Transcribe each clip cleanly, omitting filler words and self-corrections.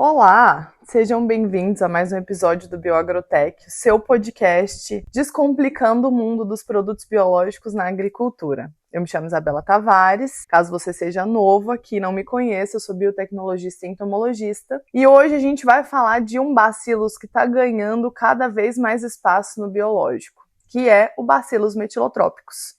Olá, sejam bem-vindos a mais um episódio do Bioagrotech, seu podcast descomplicando o mundo dos produtos biológicos na agricultura. Eu me chamo Isabela Tavares, caso você seja novo aqui e não me conheça, eu sou biotecnologista e entomologista, e hoje a gente vai falar de um bacillus que está ganhando cada vez mais espaço no biológico, que é o Bacillus metilotrópicos.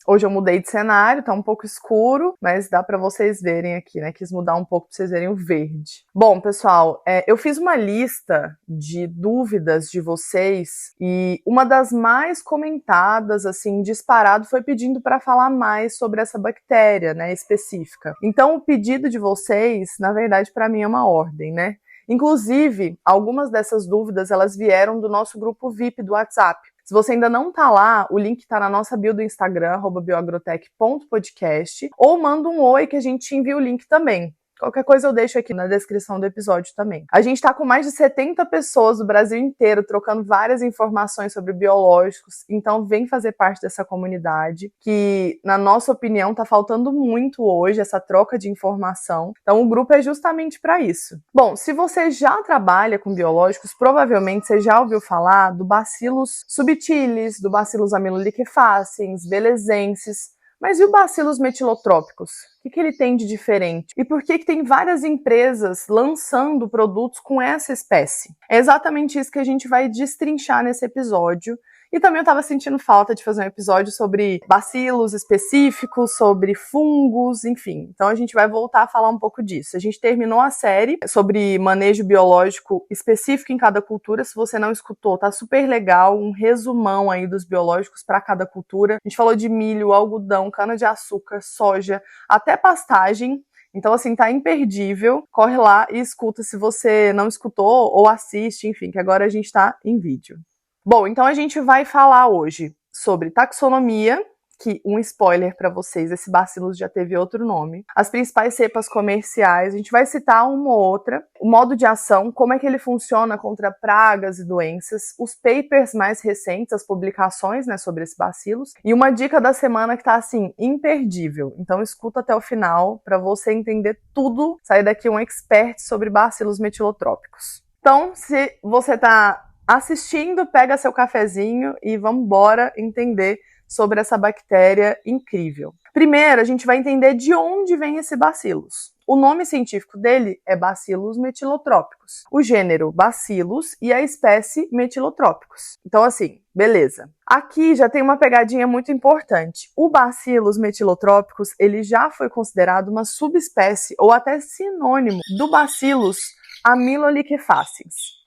Hoje eu mudei de cenário, tá um pouco escuro, mas dá pra vocês verem aqui, né? Quis mudar um pouco pra vocês verem o verde. Bom, pessoal, eu fiz uma lista de dúvidas de vocês e uma das mais comentadas, assim, disparado, foi pedindo pra falar mais sobre essa bactéria, né, específica. Então, o pedido de vocês, na verdade, pra mim é uma ordem, né? Inclusive, algumas dessas dúvidas, elas vieram do nosso grupo VIP do WhatsApp. Se você ainda não tá lá, o link tá na nossa bio do Instagram, @bioagrotech.podcast, ou manda um oi que a gente te envia o link também. Qualquer coisa eu deixo aqui na descrição do episódio também. A gente tá com mais de 70 pessoas do Brasil inteiro trocando várias informações sobre biológicos, então vem fazer parte dessa comunidade, que, na nossa opinião, tá faltando muito hoje, essa troca de informação. Então o grupo é justamente para isso. Bom, se você já trabalha com biológicos, provavelmente você já ouviu falar do Bacillus subtilis, do Bacillus amyloliquefaciens, belezenses. Mas e o Bacillus metilotrópicos? O que ele tem de diferente? E por que tem várias empresas lançando produtos com essa espécie? É exatamente isso que a gente vai destrinchar nesse episódio. E também eu estava sentindo falta de fazer um episódio sobre bacilos específicos, sobre fungos, enfim. Então a gente vai voltar a falar um pouco disso. A gente terminou a série sobre manejo biológico específico em cada cultura. Se você não escutou, tá super legal, um resumão aí dos biológicos para cada cultura. A gente falou de milho, algodão, cana-de-açúcar, soja, até pastagem. Então, assim, tá imperdível. Corre lá e escuta se você não escutou ou assiste, enfim, que agora a gente tá em vídeo. Bom, então a gente vai falar hoje sobre taxonomia, que um spoiler para vocês, esse bacillus já teve outro nome, as principais cepas comerciais, a gente vai citar uma ou outra, o modo de ação, como é que ele funciona contra pragas e doenças, os papers mais recentes, as publicações, né, sobre esse bacillus, e uma dica da semana que tá, assim, imperdível. Então escuta até o final para você entender tudo, sair daqui um expert sobre bacilos metilotrópicos. Então, se você tá assistindo, pega seu cafezinho e vamos embora entender sobre essa bactéria incrível. Primeiro, a gente vai entender de onde vem esse bacillus. O nome científico dele é Bacillus metilotrópicos. O gênero Bacillus e a espécie Metilotrópicos. Então, assim, beleza. Aqui já tem uma pegadinha muito importante. O Bacillus metilotrópicos, ele já foi considerado uma subespécie ou até sinônimo do Bacillus amyloliquefaciens.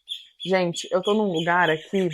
Gente, eu tô num lugar aqui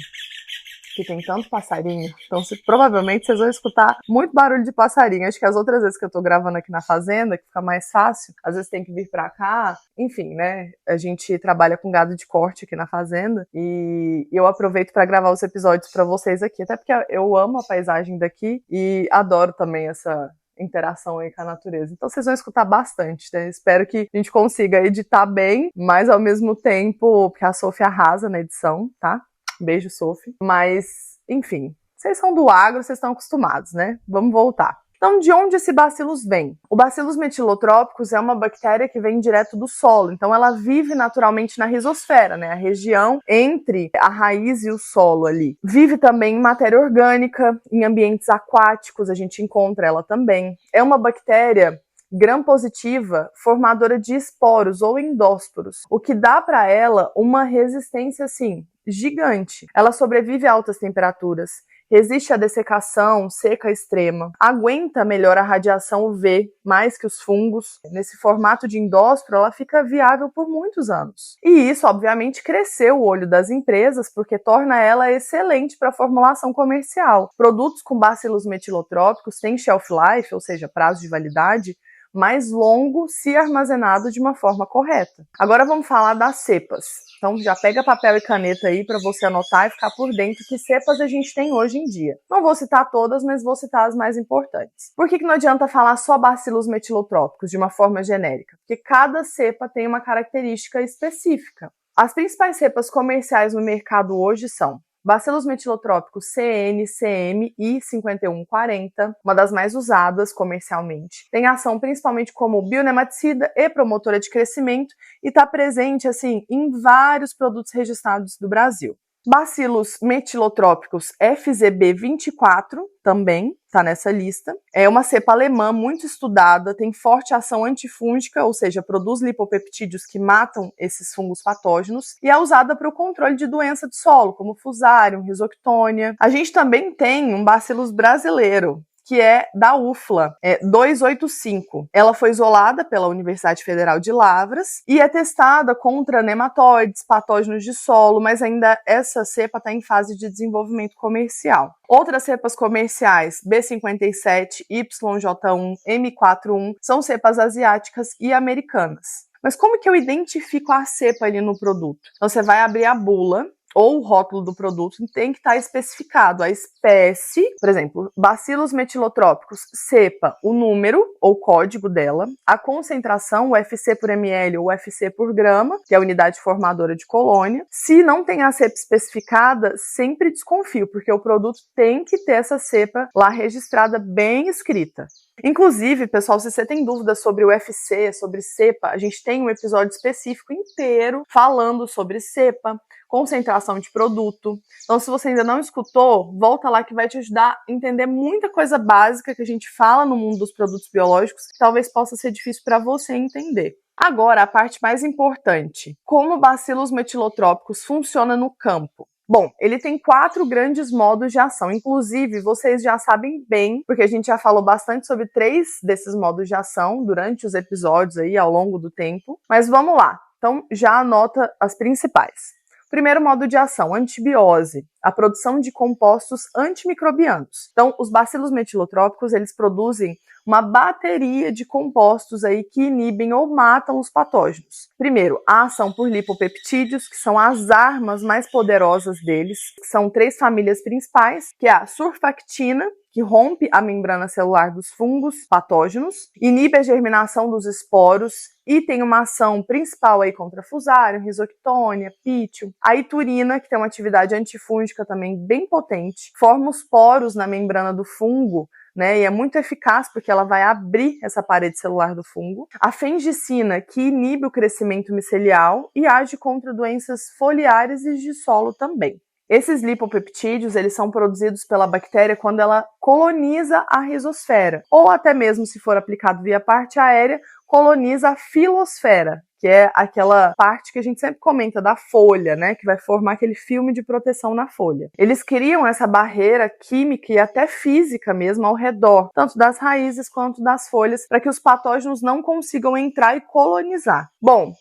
que tem tanto passarinho, então provavelmente vocês vão escutar muito barulho de passarinho. Acho que as outras vezes que eu tô gravando aqui na fazenda, que fica mais fácil, às vezes tem que vir pra cá, enfim, né? A gente trabalha com gado de corte aqui na fazenda e eu aproveito pra gravar os episódios pra vocês aqui, até porque eu amo a paisagem daqui e adoro também essa interação aí com a natureza. Então vocês vão escutar bastante, né? Espero que a gente consiga editar bem, mas ao mesmo tempo, porque a Sophie arrasa na edição, tá? Beijo, Sophie. Mas, enfim, vocês são do agro, vocês estão acostumados, né? Vamos voltar. Então, de onde esse bacillus vem? O Bacillus metilotrópicos é uma bactéria que vem direto do solo, então ela vive naturalmente na rizosfera, né? A região entre a raiz e o solo ali. Vive também em matéria orgânica, em ambientes aquáticos, a gente encontra ela também. É uma bactéria gram-positiva, formadora de esporos ou endósporos, o que dá para ela uma resistência, assim, gigante. Ela sobrevive a altas temperaturas, resiste à dessecação, seca extrema, aguenta melhor a radiação UV, mais que os fungos. Nesse formato de endósporo, ela fica viável por muitos anos. E isso, obviamente, cresceu o olho das empresas, porque torna ela excelente para a formulação comercial. Produtos com bacilos metilotrópicos têm shelf life, ou seja, prazo de validade, mais longo se armazenado de uma forma correta. Agora vamos falar das cepas. Então já pega papel e caneta aí para você anotar e ficar por dentro que cepas a gente tem hoje em dia. Não vou citar todas, mas vou citar as mais importantes. Por que não adianta falar só bacilos metilotrópicos de uma forma genérica? Porque cada cepa tem uma característica específica. As principais cepas comerciais no mercado hoje são Bacillus metilotrópicos CN, CM e 5140, uma das mais usadas comercialmente. Tem ação principalmente como bionematicida e promotora de crescimento e está presente assim em vários produtos registrados do Brasil. Bacillus metilotrópicos FZB24 também está nessa lista. É uma cepa alemã muito estudada, tem forte ação antifúngica, ou seja, produz lipopeptídeos que matam esses fungos patógenos e é usada para o controle de doença de solo, como Fusarium, Rhizoctonia. A gente também tem um Bacillus brasileiro, que é da UFLA, 285. Ela foi isolada pela Universidade Federal de Lavras e é testada contra nematóides, patógenos de solo, mas ainda essa cepa está em fase de desenvolvimento comercial. Outras cepas comerciais, B57, YJ1, M41, são cepas asiáticas e americanas. Mas como que eu identifico a cepa ali no produto? Então você vai abrir a bula, ou o rótulo do produto, tem que estar especificado a espécie, por exemplo, Bacillus metilotrópicos, cepa, o número ou código dela, a concentração, o FC por ml ou FC por grama, que é a unidade formadora de colônia. Se não tem a cepa especificada, sempre desconfio, porque o produto tem que ter essa cepa lá registrada, bem escrita. Inclusive, pessoal, se você tem dúvidas sobre o UFC, sobre cepa, a gente tem um episódio específico inteiro falando sobre cepa, concentração de produto. Então, se você ainda não escutou, volta lá que vai te ajudar a entender muita coisa básica que a gente fala no mundo dos produtos biológicos, que talvez possa ser difícil para você entender. Agora, a parte mais importante. Como o Bacillus metilotrópicos funciona no campo? Bom, ele tem 4 grandes modos de ação. Inclusive, vocês já sabem bem, porque a gente já falou bastante sobre 3 desses modos de ação durante os episódios aí ao longo do tempo. Mas vamos lá. Então, já anota as principais. Primeiro modo de ação, antibiose, a produção de compostos antimicrobianos. Então, os bacilos metilotrópicos, eles produzem uma bateria de compostos aí que inibem ou matam os patógenos. Primeiro, a ação por lipopeptídeos, que são as armas mais poderosas deles, que são 3 famílias principais, que é a surfactina, que rompe a membrana celular dos fungos patógenos, inibe a germinação dos esporos e tem uma ação principal aí contra Fusarium, Rhizoctonia, Pythium. A iturina, que tem uma atividade antifúngica também bem potente, forma os poros na membrana do fungo, né, e é muito eficaz porque ela vai abrir essa parede celular do fungo. A fengicina, que inibe o crescimento micelial e age contra doenças foliares e de solo também. Esses lipopeptídeos, eles são produzidos pela bactéria quando ela coloniza a rizosfera, ou até mesmo se for aplicado via parte aérea, coloniza a filosfera, que é aquela parte que a gente sempre comenta da folha, né, que vai formar aquele filme de proteção na folha. Eles criam essa barreira química e até física mesmo ao redor, tanto das raízes quanto das folhas, para que os patógenos não consigam entrar e colonizar. Bom,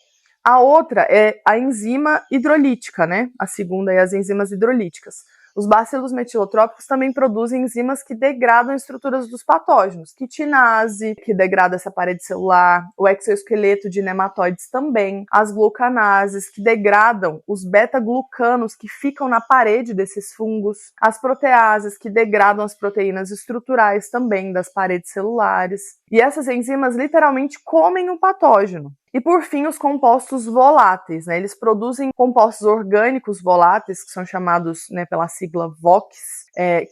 a outra é a enzima hidrolítica, né? A segunda é as enzimas hidrolíticas. Os bacilos metilotrópicos também produzem enzimas que degradam estruturas dos patógenos, quitinase, que degrada essa parede celular, o exoesqueleto de nematóides também, as glucanases, que degradam os beta-glucanos que ficam na parede desses fungos, as proteases, que degradam as proteínas estruturais também das paredes celulares. E essas enzimas literalmente comem o patógeno. E por fim, os compostos voláteis, né? Eles produzem compostos orgânicos voláteis, que são chamados, né, pela sigla VOX,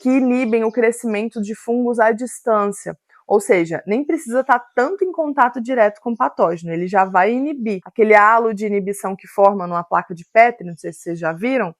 que inibem o crescimento de fungos à distância. Ou seja, nem precisa estar tanto em contato direto com o patógeno, ele já vai inibir. Aquele halo de inibição que forma numa placa de Petri, não sei se vocês já viram,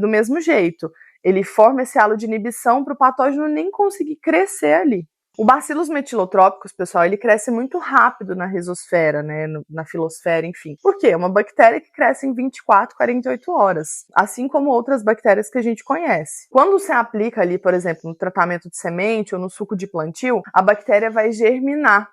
do mesmo jeito. Ele forma esse halo de inibição para o patógeno nem conseguir crescer ali. O Bacillus metilotrópicos, pessoal, ele cresce muito rápido na rizosfera, né, na filosfera, enfim. Por quê? É uma bactéria que cresce em 24, 48 horas, assim como outras bactérias que a gente conhece. Quando você aplica ali, por exemplo, no tratamento de semente ou no suco de plantio, a bactéria vai germinar.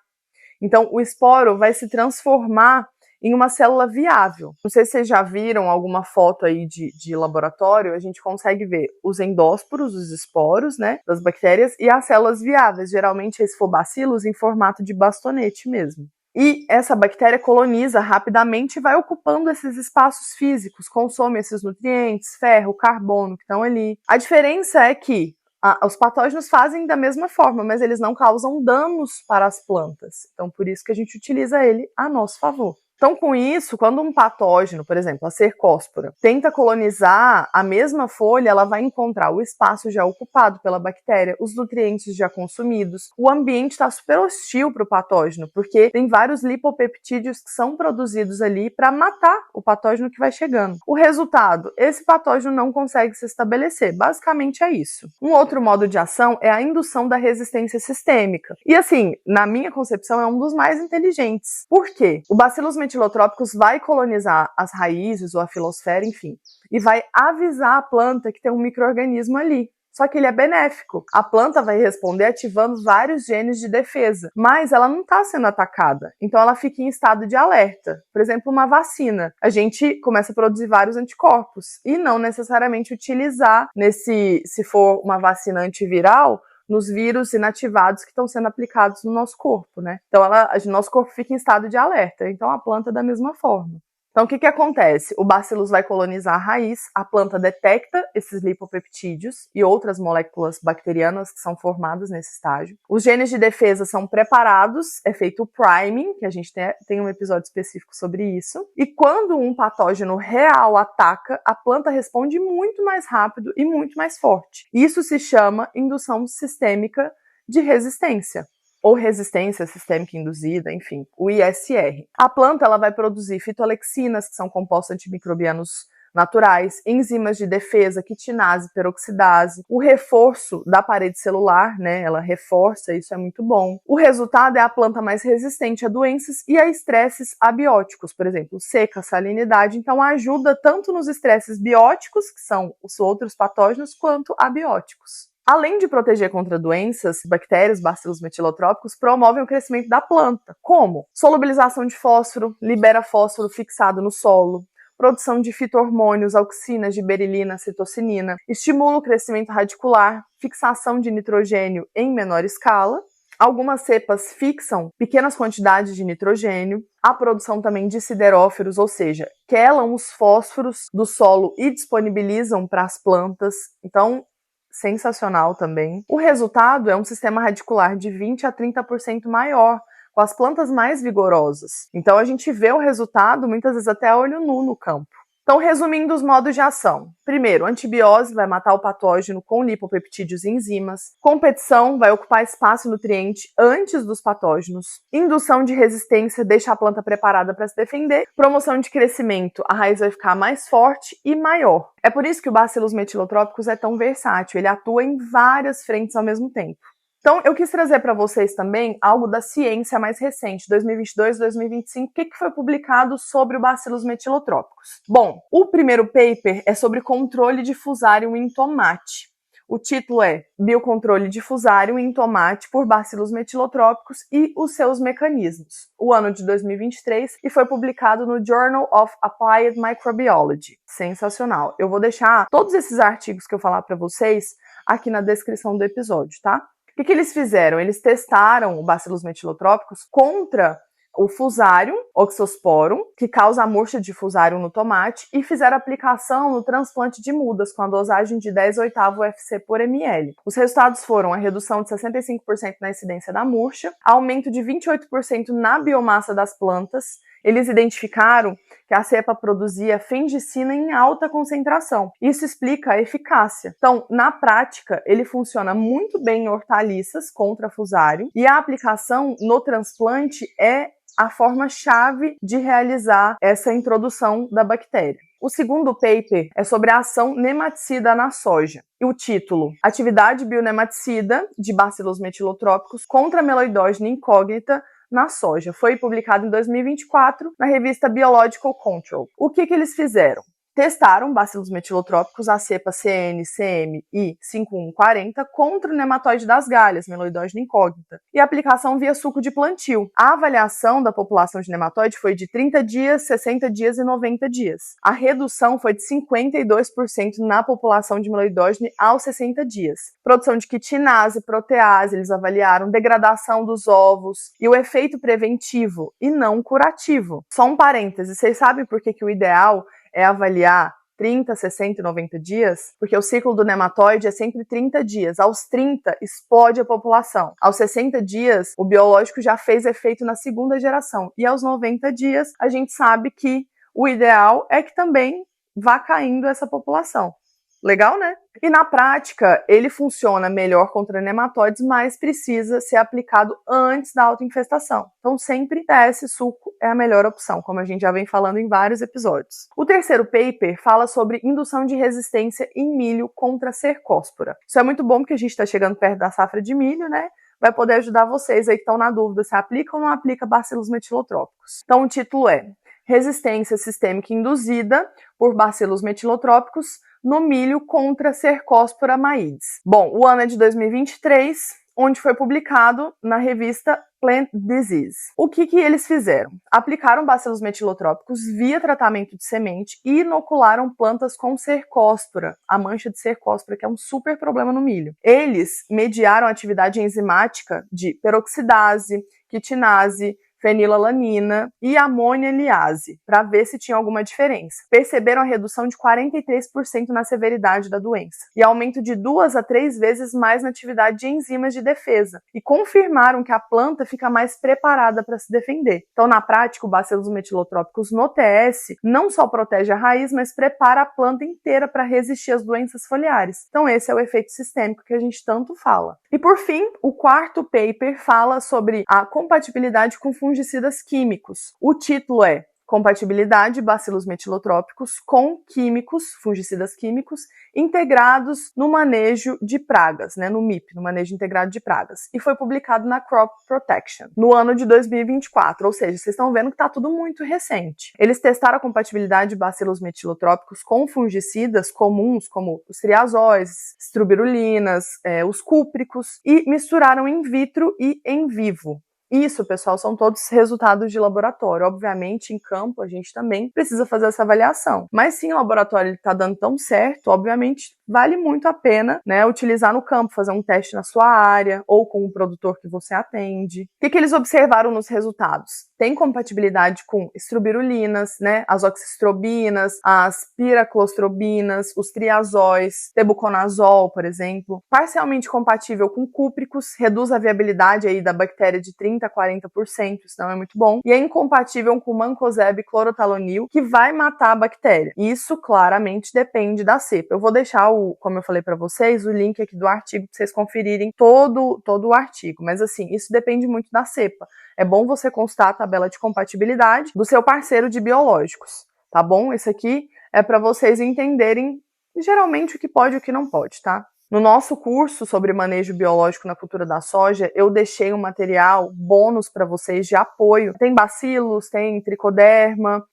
Então, o esporo vai se transformar em uma célula viável. Não sei se vocês já viram alguma foto aí de laboratório, a gente consegue ver os endósporos, os esporos, né, das bactérias, e as células viáveis, geralmente esse for bacilos em formato de bastonete mesmo. E essa bactéria coloniza rapidamente e vai ocupando esses espaços físicos, consome esses nutrientes, ferro, carbono que estão ali. A diferença é que os patógenos fazem da mesma forma, mas eles não causam danos para as plantas. Então, por isso que a gente utiliza ele a nosso favor. Então, com isso, quando um patógeno, por exemplo, a cercóspora, tenta colonizar a mesma folha, ela vai encontrar o espaço já ocupado pela bactéria, os nutrientes já consumidos, o ambiente está super hostil para o patógeno, porque tem vários lipopeptídeos que são produzidos ali para matar o patógeno que vai chegando. O resultado, esse patógeno não consegue se estabelecer. Basicamente é isso. Um outro modo de ação é a indução da resistência sistêmica. E assim, na minha concepção, é um dos mais inteligentes. Por quê? O Bacillus metilotrópicos vai colonizar as raízes ou a filosfera, enfim, e vai avisar a planta que tem um micro-organismo ali. Só que ele é benéfico. A planta vai responder ativando vários genes de defesa, mas ela não está sendo atacada. Então ela fica em estado de alerta. Por exemplo, uma vacina. A gente começa a produzir vários anticorpos e não necessariamente utilizar se for uma vacina antiviral, nos vírus inativados que estão sendo aplicados no nosso corpo, né? Então nosso corpo fica em estado de alerta. Então a planta da mesma forma. Então, o que acontece? O bacillus vai colonizar a raiz, a planta detecta esses lipopeptídeos e outras moléculas bacterianas que são formadas nesse estágio. Os genes de defesa são preparados, é feito o priming, que a gente tem um episódio específico sobre isso. E quando um patógeno real ataca, a planta responde muito mais rápido e muito mais forte. Isso se chama indução sistêmica de resistência, ou resistência sistêmica induzida, enfim, o ISR. A planta ela vai produzir fitoalexinas, que são compostos antimicrobianos naturais, enzimas de defesa, quitinase, peroxidase, o reforço da parede celular, né, ela reforça, isso é muito bom. O resultado é a planta mais resistente a doenças e a estresses abióticos, por exemplo, seca, salinidade, então ajuda tanto nos estresses bióticos, que são os outros patógenos, quanto abióticos. Além de proteger contra doenças, bactérias, bacilos metilotrópicos promovem o crescimento da planta. Como? Solubilização de fósforo, libera fósforo fixado no solo, produção de fito-hormônios, auxinas, giberilina, citocinina, estimula o crescimento radicular, fixação de nitrogênio em menor escala. Algumas cepas fixam pequenas quantidades de nitrogênio, a produção também de siderófilos, ou seja, quelam os fósforos do solo e disponibilizam para as plantas. Então, sensacional também. O resultado é um sistema radicular de 20 a 30% maior, com as plantas mais vigorosas. Então a gente vê o resultado muitas vezes até a olho nu no campo. Então, resumindo os modos de ação. Primeiro, antibiose vai matar o patógeno com lipopeptídeos e enzimas. Competição vai ocupar espaço e nutriente antes dos patógenos. Indução de resistência deixa a planta preparada para se defender. Promoção de crescimento, a raiz vai ficar mais forte e maior. É por isso que o Bacillus metilotrópicos é tão versátil, ele atua em várias frentes ao mesmo tempo. Então, eu quis trazer para vocês também algo da ciência mais recente, 2022, 2025, o que foi publicado sobre o Bacillus metilotrópicos. Bom, o primeiro paper é sobre controle de Fusarium em tomate. O título é Biocontrole de Fusarium em tomate por Bacillus metilotrópicos e os seus mecanismos, o ano de 2023, e foi publicado no Journal of Applied Microbiology. Sensacional. Eu vou deixar todos esses artigos que eu falar para vocês aqui na descrição do episódio, tá? O que eles fizeram? Eles testaram o Bacillus metilotrópicos contra o Fusarium oxosporum, que causa a murcha de Fusarium no tomate, e fizeram aplicação no transplante de mudas com a dosagem de 10/8 UFC por ml. Os resultados foram a redução de 65% na incidência da murcha, aumento de 28% na biomassa das plantas. Eles identificaram que a cepa produzia fengicina em alta concentração. Isso explica a eficácia. Então, na prática, ele funciona muito bem em hortaliças contra Fusarium, e a aplicação no transplante é a forma-chave de realizar essa introdução da bactéria. O segundo paper é sobre a ação nematicida na soja. E o título, Atividade bionematicida de Bacillus metilotrópicos contra a meloidógena incógnita na soja. Foi publicado em 2024 na revista Biological Control. O que eles fizeram? Testaram Bacillus metilotrópicos, a cepa CN, CM e 5140 contra o nematóide das galhas, meloidógena incógnita, e aplicação via suco de plantio. A avaliação da população de nematóide foi de 30 dias, 60 dias e 90 dias. A redução foi de 52% na população de meloidógena aos 60 dias. Produção de quitinase, protease, eles avaliaram degradação dos ovos e o efeito preventivo e não curativo. Só um parêntese, vocês sabem por que o ideal é avaliar 30, 60 e 90 dias, porque o ciclo do nematóide é sempre 30 dias. Aos 30, explode a população. Aos 60 dias, o biológico já fez efeito na segunda geração. E aos 90 dias, a gente sabe que o ideal é que também vá caindo essa população. Legal, né? E na prática, ele funciona melhor contra nematóides, mas precisa ser aplicado antes da autoinfestação. Então, sempre TS suco é a melhor opção, como a gente já vem falando em vários episódios. O terceiro paper fala sobre indução de resistência em milho contra cercóspora. Isso é muito bom porque a gente está chegando perto da safra de milho, né? Vai poder ajudar vocês aí que estão na dúvida se aplica ou não aplica bacilos metilotrópicos. Então, o título é Resistência Sistêmica Induzida por Bacilos Metilotrópicos no milho contra Cercospora maides. Bom, o ano é de 2023, onde foi publicado na revista Plant Disease. O que eles fizeram? Aplicaram bacilos metilotrópicos via tratamento de semente e inocularam plantas com cercóspora, a mancha de cercóspora, que é um super problema no milho. Eles mediaram a atividade enzimática de peroxidase, quitinase, fenilalanina e amônia liase, para ver se tinha alguma diferença. Perceberam a redução de 43% na severidade da doença e aumento de 2 a 3 vezes mais na atividade de enzimas de defesa, e confirmaram que a planta fica mais preparada para se defender. Então, na prática, o bacilos metilotrópicos no TS não só protege a raiz, mas prepara a planta inteira para resistir às doenças foliares. Então, esse é o efeito sistêmico que a gente tanto fala. E por fim, o quarto paper fala sobre a compatibilidade com fungicidas químicos. O título é Compatibilidade de bacilos metilotrópicos com químicos, fungicidas químicos, integrados no manejo de pragas, né, no MIP, no manejo integrado de pragas. E foi publicado na Crop Protection, no ano de 2024, ou seja, vocês estão vendo que está tudo muito recente. Eles testaram a compatibilidade de bacilos metilotrópicos com fungicidas comuns, como os triazóis, estrubirulinas, os cúpricos, e misturaram in vitro e em vivo. Isso, pessoal, são todos resultados de laboratório. Obviamente, em campo, a gente também precisa fazer essa avaliação. Mas sim, o laboratório está dando tão certo, obviamente, vale muito a pena, né, utilizar no campo, fazer um teste na sua área ou com o produtor que você atende. O que eles observaram nos resultados? Tem compatibilidade com estrubirulinas, né, as oxistrobinas, as piraclostrobinas, os triazóis, tebuconazol, por exemplo. Parcialmente compatível com cúpricos, reduz a viabilidade aí da bactéria de 30 a 40%, isso não é muito bom. E é incompatível com mancozeb e clorotalonil, que vai matar a bactéria. Isso claramente depende da cepa. Eu vou deixar, como eu falei para vocês, o link aqui do artigo para vocês conferirem todo o artigo. Mas assim, isso depende muito da cepa. É bom você constar a tabela de compatibilidade do seu parceiro de biológicos, tá bom? Esse aqui é para vocês entenderem geralmente o que pode e o que não pode, tá? No nosso curso sobre manejo biológico na cultura da soja, eu deixei um material bônus para vocês de apoio. Tem bacilos, tem tricoderma,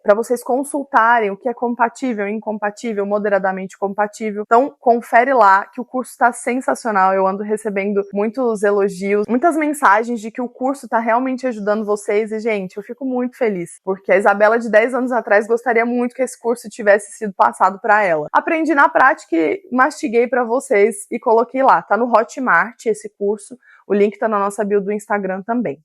para vocês consultarem o que é compatível, incompatível, moderadamente compatível. Então, confere lá que o curso está sensacional. Eu ando recebendo muitos elogios, muitas mensagens de que o curso está realmente ajudando vocês. E, gente, eu fico muito feliz, porque a Isabela de 10 anos atrás gostaria muito que esse curso tivesse sido passado para ela. Aprendi na prática e mastiguei para vocês e coloquei lá. Tá no Hotmart esse curso, o link tá na nossa bio do Instagram também.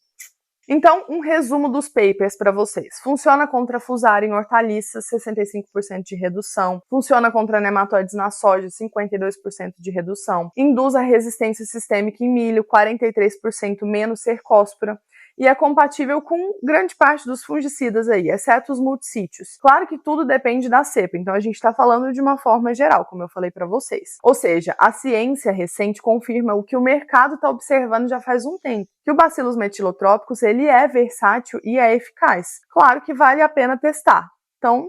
Então, um resumo dos papers para vocês. Funciona contra Fusarium em hortaliças, 65% de redução. Funciona contra nematóides na soja, 52% de redução. Induz a resistência sistêmica em milho, 43% menos cercóspora. E é compatível com grande parte dos fungicidas aí, exceto os multissítios. Claro que tudo depende da cepa, então a gente está falando de uma forma geral, como eu falei para vocês. Ou seja, a ciência recente confirma o que o mercado está observando já faz um tempo, que o bacilos metilotrópicos ele é versátil e é eficaz. Claro que vale a pena testar. Então,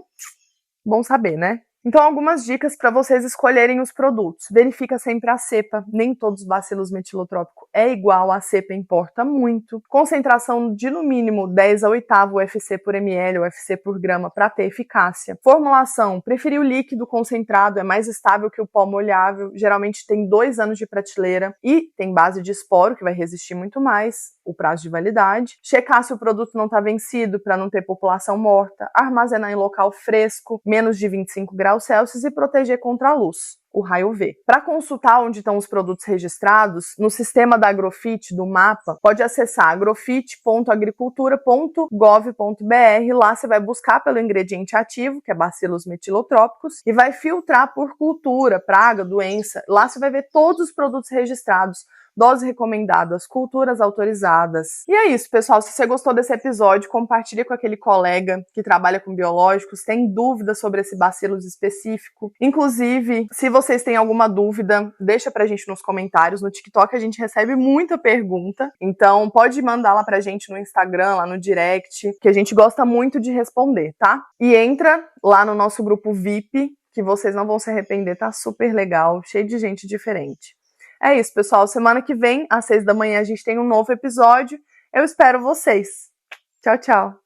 bom saber, né? Então, algumas dicas para vocês escolherem os produtos. Verifica sempre a cepa, nem todos os bacilos metilotrópicos é igual, a cepa importa muito. Concentração de no mínimo 10 a 8º UFC por ml ou UFC por grama para ter eficácia. Formulação, preferir o líquido concentrado, é mais estável que o pó molhável, geralmente tem 2 anos de prateleira e tem base de esporo, que vai resistir muito mais, o prazo de validade. Checar se o produto não está vencido para não ter população morta. Armazenar em local fresco, menos de 25 graus graus Celsius e proteger contra a luz, o raio V. Para consultar onde estão os produtos registrados, no sistema da Agrofit, do mapa, pode acessar agrofit.agricultura.gov.br. Lá você vai buscar pelo ingrediente ativo, que é bacilos metilotrópicos, e vai filtrar por cultura, praga, doença. Lá você vai ver todos os produtos registrados, doses recomendadas, culturas autorizadas. E é isso, pessoal. Se você gostou desse episódio, compartilhe com aquele colega que trabalha com biológicos, tem dúvidas sobre esse bacilos específico. Inclusive, se vocês têm alguma dúvida, deixa pra gente nos comentários. No TikTok a gente recebe muita pergunta, então pode mandar lá pra gente no Instagram, lá no direct, que a gente gosta muito de responder, tá? E entra lá no nosso grupo VIP, que vocês não vão se arrepender, tá super legal, cheio de gente diferente. É isso, pessoal. Semana que vem, às 6 da manhã, a gente tem um novo episódio. Eu espero vocês. Tchau, tchau.